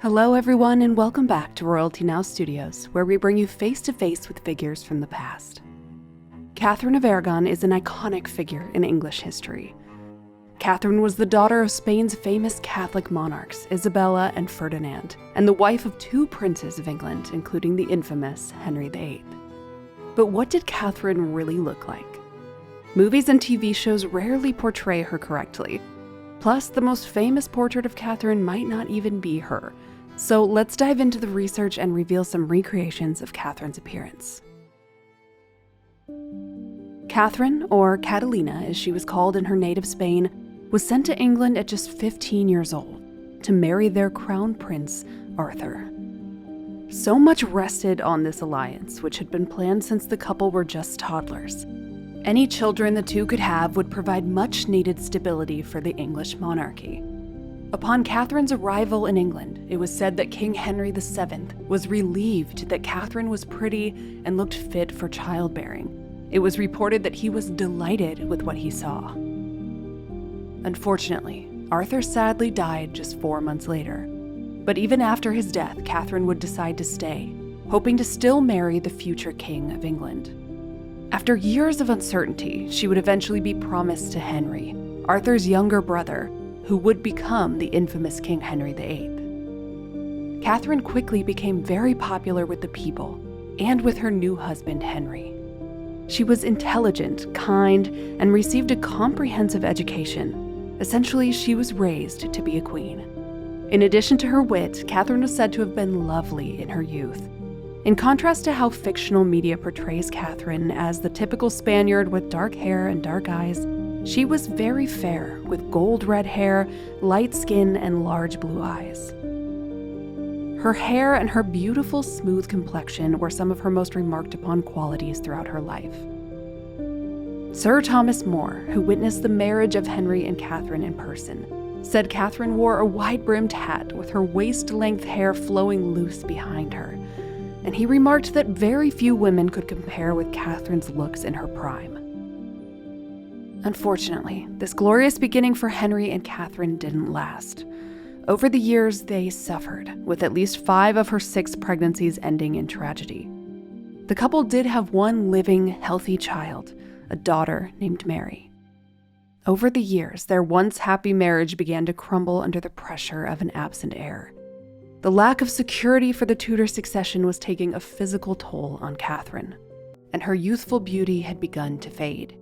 Hello everyone and welcome back to Royalty Now Studios, where we bring you face-to-face with figures from the past. Catherine of Aragon is an iconic figure in English history. Catherine was the daughter of Spain's famous Catholic monarchs, Isabella and Ferdinand, and the wife of two princes of England, including the infamous Henry VIII. But what did Catherine really look like? Movies and TV shows rarely portray her correctly. Plus, the most famous portrait of Catherine might not even be her. So let's dive into the research and reveal some recreations of Catherine's appearance. Catherine, or Catalina as she was called in her native Spain, was sent to England at just 15 years old to marry their crown prince, Arthur. So much rested on this alliance, which had been planned since the couple were just toddlers. Any children the two could have would provide much-needed stability for the English monarchy. Upon Catherine's arrival in England, it was said that King Henry VII was relieved that Catherine was pretty and looked fit for childbearing. It was reported that he was delighted with what he saw. Unfortunately, Arthur sadly died just 4 months later. But even after his death, Catherine would decide to stay, hoping to still marry the future King of England. After years of uncertainty, she would eventually be promised to Henry, Arthur's younger brother, who would become the infamous King Henry VIII. Catherine quickly became very popular with the people and with her new husband, Henry. She was intelligent, kind, and received a comprehensive education. Essentially, she was raised to be a queen. In addition to her wit, Catherine was said to have been lovely in her youth. In contrast to how fictional media portrays Catherine as the typical Spaniard with dark hair and dark eyes, she was very fair, with gold red hair, light skin, and large blue eyes. Her hair and her beautiful, smooth complexion were some of her most remarked upon qualities throughout her life. Sir Thomas More, who witnessed the marriage of Henry and Catherine in person, said Catherine wore a wide-brimmed hat with her waist-length hair flowing loose behind her, and he remarked that very few women could compare with Catherine's looks in her prime. Unfortunately, this glorious beginning for Henry and Catherine didn't last. Over the years, they suffered, with at least 5 of her 6 pregnancies ending in tragedy. The couple did have one living, healthy child, a daughter named Mary. Over the years, their once happy marriage began to crumble under the pressure of an absent heir. The lack of security for the Tudor succession was taking a physical toll on Catherine, and her youthful beauty had begun to fade.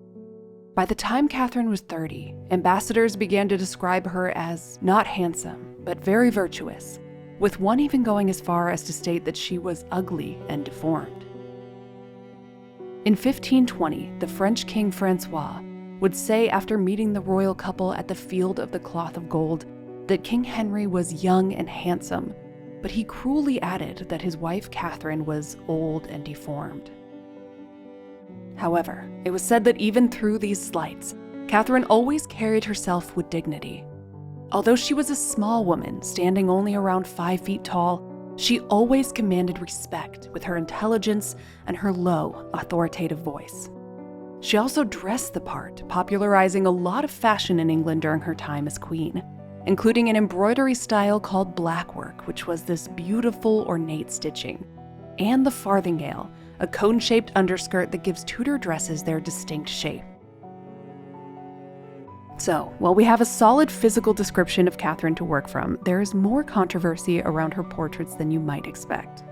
By the time Catherine was 30, ambassadors began to describe her as not handsome, but very virtuous, with one even going as far as to state that she was ugly and deformed. In 1520, the French King Francois would say after meeting the royal couple at the Field of the Cloth of Gold that King Henry was young and handsome, but he cruelly added that his wife Catherine was old and deformed. However, it was said that even through these slights, Catherine always carried herself with dignity. Although she was a small woman, standing only around 5 feet tall, she always commanded respect with her intelligence and her low, authoritative voice. She also dressed the part, popularizing a lot of fashion in England during her time as queen, including an embroidery style called blackwork, which was this beautiful, ornate stitching, and the farthingale, a cone-shaped underskirt that gives Tudor dresses their distinct shape. So, while we have a solid physical description of Catherine to work from, there is more controversy around her portraits than you might expect.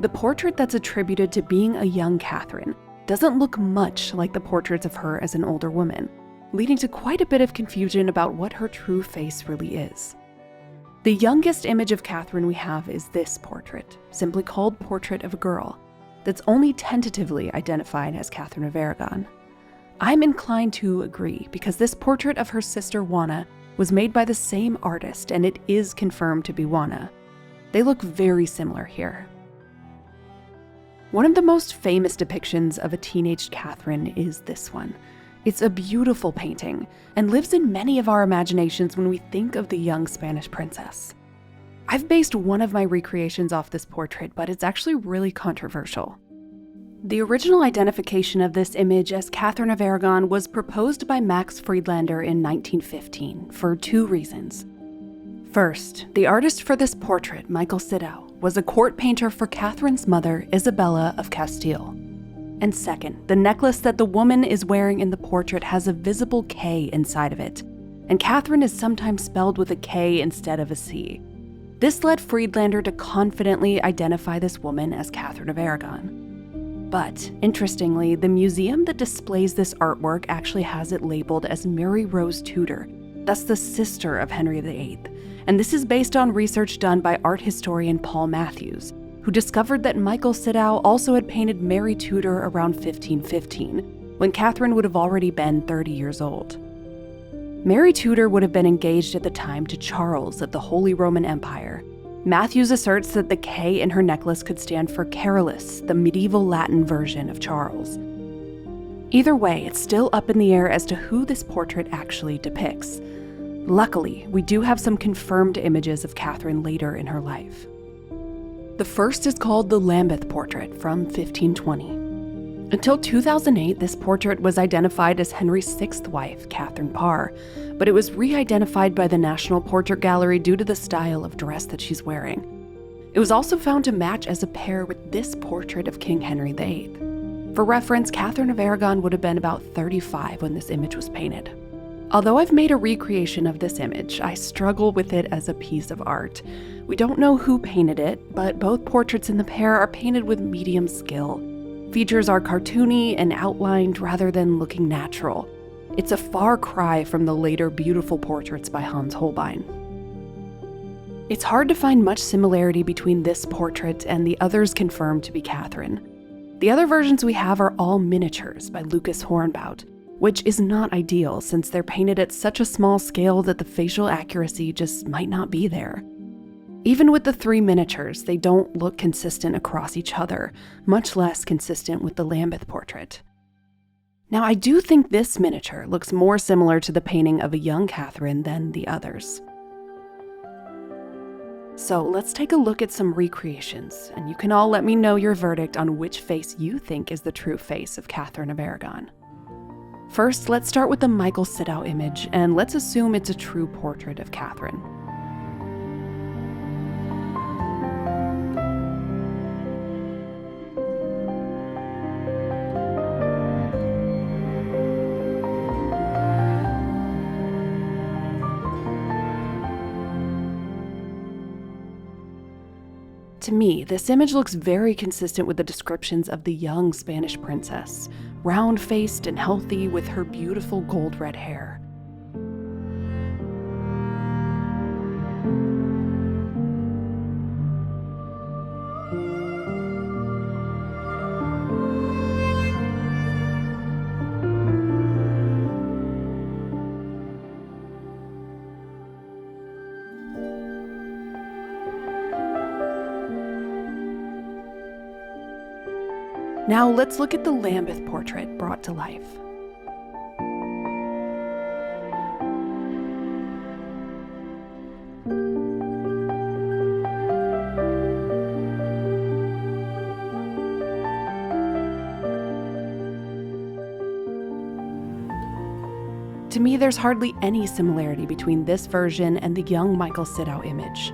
The portrait that's attributed to being a young Catherine doesn't look much like the portraits of her as an older woman, leading to quite a bit of confusion about what her true face really is. The youngest image of Catherine we have is this portrait, simply called Portrait of a Girl, that's only tentatively identified as Catherine of Aragon. I'm inclined to agree because this portrait of her sister Juana was made by the same artist, and it is confirmed to be Juana. They look very similar here. One of the most famous depictions of a teenage Catherine is this one. It's a beautiful painting and lives in many of our imaginations when we think of the young Spanish princess. I've based one of my recreations off this portrait, but it's actually really controversial. The original identification of this image as Catherine of Aragon was proposed by Max Friedlander in 1915 for 2 reasons. First, the artist for this portrait, Michael Sidow, was a court painter for Catherine's mother, Isabella of Castile. And second, the necklace that the woman is wearing in the portrait has a visible K inside of it, and Catherine is sometimes spelled with a K instead of a C. This led Friedlander to confidently identify this woman as Catherine of Aragon. But, interestingly, the museum that displays this artwork actually has it labeled as Mary Rose Tudor. That's the sister of Henry VIII, and this is based on research done by art historian Paul Matthews, who discovered that Michael Sidow also had painted Mary Tudor around 1515, when Catherine would have already been 30 years old. Mary Tudor would have been engaged at the time to Charles of the Holy Roman Empire. Matthews asserts that the K in her necklace could stand for Carolus, the medieval Latin version of Charles. Either way, it's still up in the air as to who this portrait actually depicts. Luckily, we do have some confirmed images of Catherine later in her life. The first is called the Lambeth portrait from 1520. Until 2008, this portrait was identified as Henry's sixth wife, Catherine Parr, but it was re-identified by the National Portrait Gallery due to the style of dress that she's wearing. It was also found to match as a pair with this portrait of King Henry VIII. For reference, Catherine of Aragon would have been about 35 when this image was painted. Although I've made a recreation of this image, I struggle with it as a piece of art. We don't know who painted it, but both portraits in the pair are painted with medium skill. Features are cartoony and outlined rather than looking natural. It's a far cry from the later beautiful portraits by Hans Holbein. It's hard to find much similarity between this portrait and the others confirmed to be Catherine. The other versions we have are all miniatures by Lucas Hornbout, which is not ideal since they're painted at such a small scale that the facial accuracy just might not be there. Even with the three miniatures, they don't look consistent across each other, much less consistent with the Lambeth portrait. Now, I do think this miniature looks more similar to the painting of a young Catherine than the others. So let's take a look at some recreations, and you can all let me know your verdict on which face you think is the true face of Catherine of Aragon. First, let's start with the Michael Sidow image, and let's assume it's a true portrait of Catherine. To me, this image looks very consistent with the descriptions of the young Spanish princess, round-faced and healthy with her beautiful gold-red hair. Now let's look at the Lambeth portrait brought to life. To me, there's hardly any similarity between this version and the young Michael Sidow image.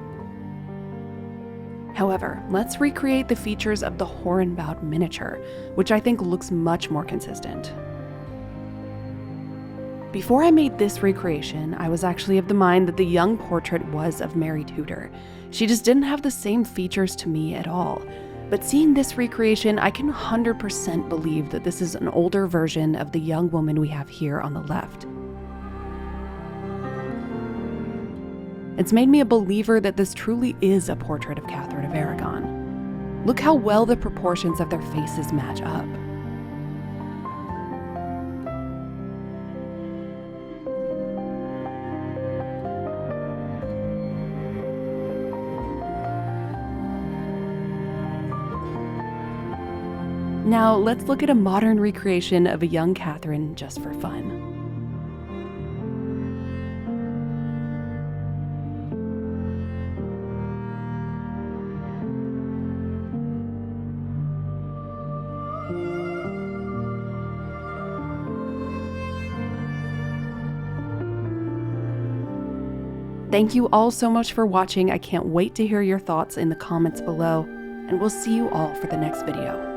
However, let's recreate the features of the Hornbout miniature, which I think looks much more consistent. Before I made this recreation, I was actually of the mind that the young portrait was of Mary Tudor. She just didn't have the same features to me at all. But seeing this recreation, I can 100% believe that this is an older version of the young woman we have here on the left. It's made me a believer that this truly is a portrait of Catherine of Aragon. Look how well the proportions of their faces match up. Now, let's look at a modern recreation of a young Catherine just for fun. Thank you all so much for watching. I can't wait to hear your thoughts in the comments below, and we'll see you all for the next video.